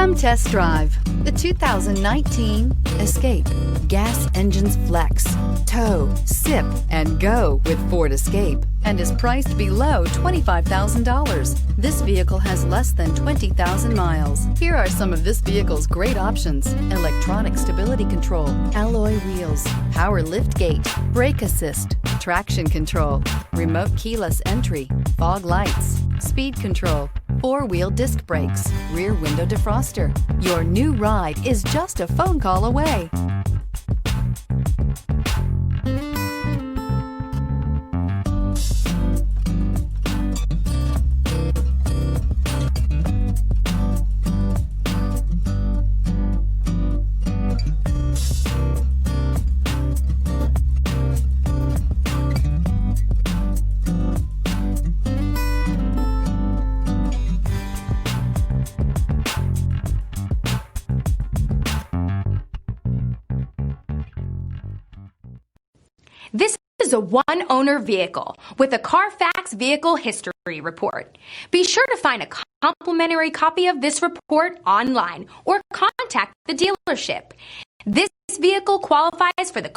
Come test drive the 2019 Escape. Gas engines flex, tow, sip, and go with Ford Escape, and is priced below $25,000. This vehicle has less than 20,000 miles. Here are some of this vehicle's great options: electronic stability control, alloy wheels, power lift gate, brake assist, traction control, remote keyless entry, fog lights, speed control, four-wheel disc brakes, rear window defroster. Your new ride is just a phone call away. This is a one-owner vehicle with a Carfax Vehicle History Report. Be sure to find a complimentary copy of this report online or contact the dealership. This vehicle qualifies for the